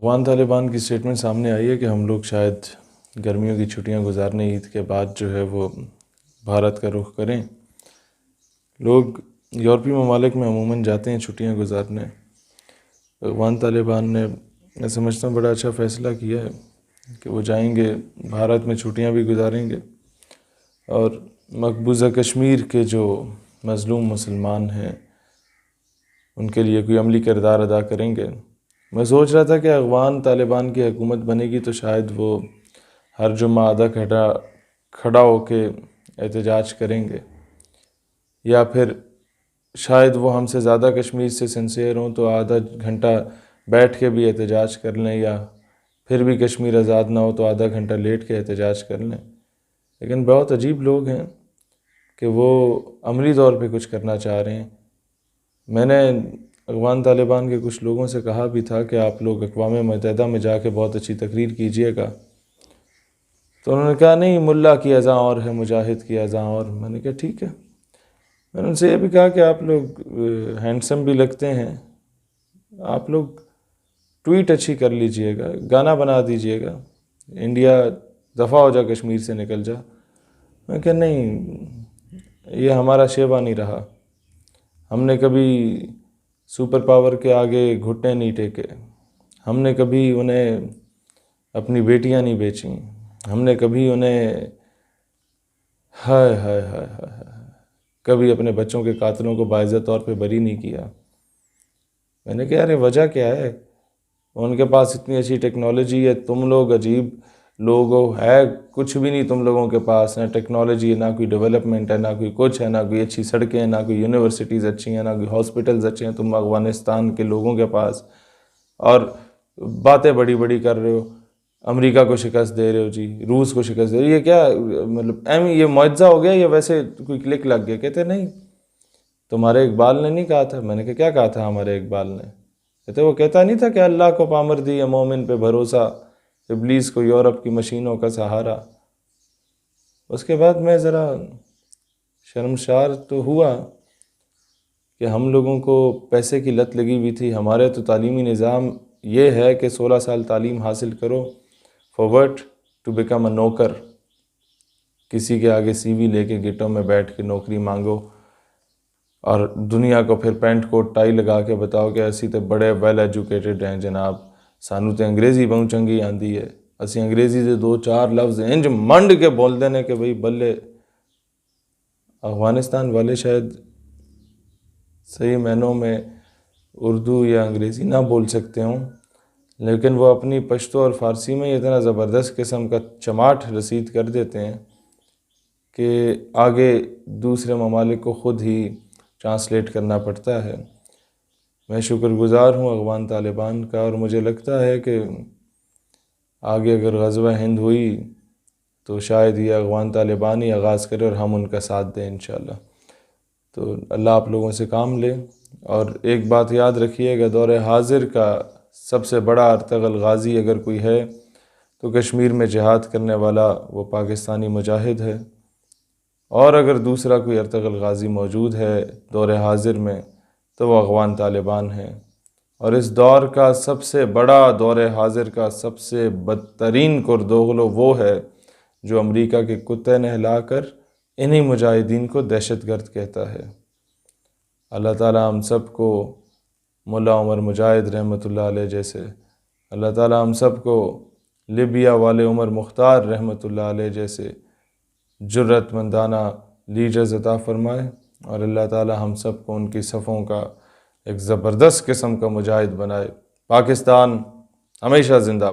افغان طالبان کی سٹیٹمنٹ سامنے آئی ہے کہ ہم لوگ شاید گرمیوں کی چھٹیاں گزارنے عید کے بعد جو ہے وہ بھارت کا رخ کریں۔ لوگ یورپی ممالک میں عموماً جاتے ہیں چھٹیاں گزارنے۔ افغان طالبان نے میں سمجھتا ہوں بڑا اچھا فیصلہ کیا ہے کہ وہ جائیں گے، بھارت میں چھٹیاں بھی گزاریں گے اور مقبوضہ کشمیر کے جو مظلوم مسلمان ہیں ان کے لیے کوئی عملی کردار ادا کریں گے۔ میں سوچ رہا تھا کہ افغان طالبان کی حکومت بنے گی تو شاید وہ ہر جمعہ آدھا کھڑا ہو کے احتجاج کریں گے، یا پھر شاید وہ ہم سے زیادہ کشمیر سے سنسیئر ہوں تو آدھا گھنٹہ بیٹھ کے بھی احتجاج کر لیں، یا پھر بھی کشمیر آزاد نہ ہو تو آدھا گھنٹہ لیٹ کے احتجاج کر لیں۔ لیکن بہت عجیب لوگ ہیں کہ وہ عملی طور پہ کچھ کرنا چاہ رہے ہیں۔ میں نے افغان طالبان کے کچھ لوگوں سے کہا بھی تھا کہ آپ لوگ اقوام متحدہ میں جا کے بہت اچھی تقریر کیجئے گا، تو انہوں نے کہا نہیں، ملا کی اذاں اور ہے، مجاہد کی اذاں اور۔ میں نے کہا ٹھیک ہے۔ میں نے ان سے یہ بھی کہا کہ آپ لوگ ہینڈسم بھی لگتے ہیں، آپ لوگ ٹویٹ اچھی کر لیجئے گا، گانا بنا دیجئے گا، انڈیا دفع ہو جا، کشمیر سے نکل جا۔ میں کہا نہیں، یہ ہمارا شیوا نہیں رہا، ہم نے کبھی سپر پاور کے آگے گھٹنے نہیں ٹیکے، ہم نے کبھی انہیں اپنی بیٹیاں نہیں بیچیں، ہم نے کبھی انہیں ہائے ہائے ہائے ہائے کبھی اپنے بچوں کے قاتلوں کو باعزت طور پہ بری نہیں کیا۔ میں نے کہا یار وجہ کیا ہے؟ ان کے پاس اتنی اچھی ٹیکنالوجی ہے، تم لوگ عجیب لوگ ہو، ہے کچھ بھی نہیں تم لوگوں کے پاس، نہ ٹیکنالوجی ہے، نہ کوئی ڈیولپمنٹ ہے، نہ کوئی کچھ ہے، نہ کوئی اچھی سڑکیں ہیں، نہ کوئی یونیورسٹیز اچھی ہیں، نہ کوئی ہاسپٹلز اچھے ہیں تم افغانستان کے لوگوں کے پاس، اور باتیں بڑی بڑی کر رہے ہو، امریکہ کو شکست دے رہے ہو، جی روس کو شکست دے رہے ہو۔ یہ کیا مطلب یہ معجزہ ہو گیا یا ویسے کوئی کلک لگ گیا؟ کہتے نہیں، تمہارے اقبال نے نہیں کہا تھا۔ میں نے کہا کیا کہا تھا ہمارے اقبال نے؟ کہتے وہ کہتا نہیں تھا کہ اللہ کو پامردی ہے مومن پہ بھروسہ، ابلیس کو یورپ کی مشینوں کا سہارا۔ اس کے بعد میں ذرا شرمسار تو ہوا کہ ہم لوگوں کو پیسے کی لت لگی ہوئی تھی۔ ہمارے تو تعلیمی نظام یہ ہے کہ 16 سال تعلیم حاصل کرو، فارورڈ ٹو بیکم اے نوکر، کسی کے آگے سی وی لے کے گٹوں میں بیٹھ کے نوکری مانگو، اور دنیا کو پھر پینٹ کوٹ ٹائی لگا کے بتاؤ کہ اسی تے بڑے ویل ایجوکیٹڈ ہیں جناب، سانو تے انگریزی بہت چنگی آندی ہے، اسی انگریزی سے 2-4 لفظ انج منڈ کے بول دینے کہ بھئی بلے۔ افغانستان والے شاید صحیح معنوں میں اردو یا انگریزی نہ بول سکتے ہوں، لیکن وہ اپنی پشتو اور فارسی میں اتنا زبردست قسم کا چماٹ رسید کر دیتے ہیں کہ آگے دوسرے ممالک کو خود ہی ٹرانسلیٹ کرنا پڑتا ہے۔ میں شکر گزار ہوں افغان طالبان کا، اور مجھے لگتا ہے کہ آگے اگر غزوہ ہند ہوئی تو شاید یہ افغان طالبان ہی آغاز کرے اور ہم ان کا ساتھ دیں انشاءاللہ۔ تو اللہ آپ لوگوں سے کام لے، اور ایک بات یاد رکھیے گا، دور حاضر کا سب سے بڑا ارطغرل غازی اگر کوئی ہے تو کشمیر میں جہاد کرنے والا وہ پاکستانی مجاہد ہے، اور اگر دوسرا کوئی ارطغرل غازی موجود ہے دور حاضر میں تو وہ افغان طالبان ہیں۔ اور اس دور کا سب سے بڑا، دور حاضر کا سب سے بدترین کردوغلو وہ ہے جو امریکہ کے کتے نہلا کر انہی مجاہدین کو دہشت گرد کہتا ہے۔ اللہ تعالیٰ ہم سب کو ملا عمر مجاہد رحمۃ اللہ علیہ جیسے، اللہ تعالیٰ ہم سب کو لیبیا والے عمر مختار رحمۃ اللہ علیہ جیسے جرأت مندانہ لیڈرز عطا فرمائے، اور اللہ تعالیٰ ہم سب کو ان کی صفوں کا ایک زبردست قسم کا مجاہد بنائے۔ پاکستان ہمیشہ زندہ۔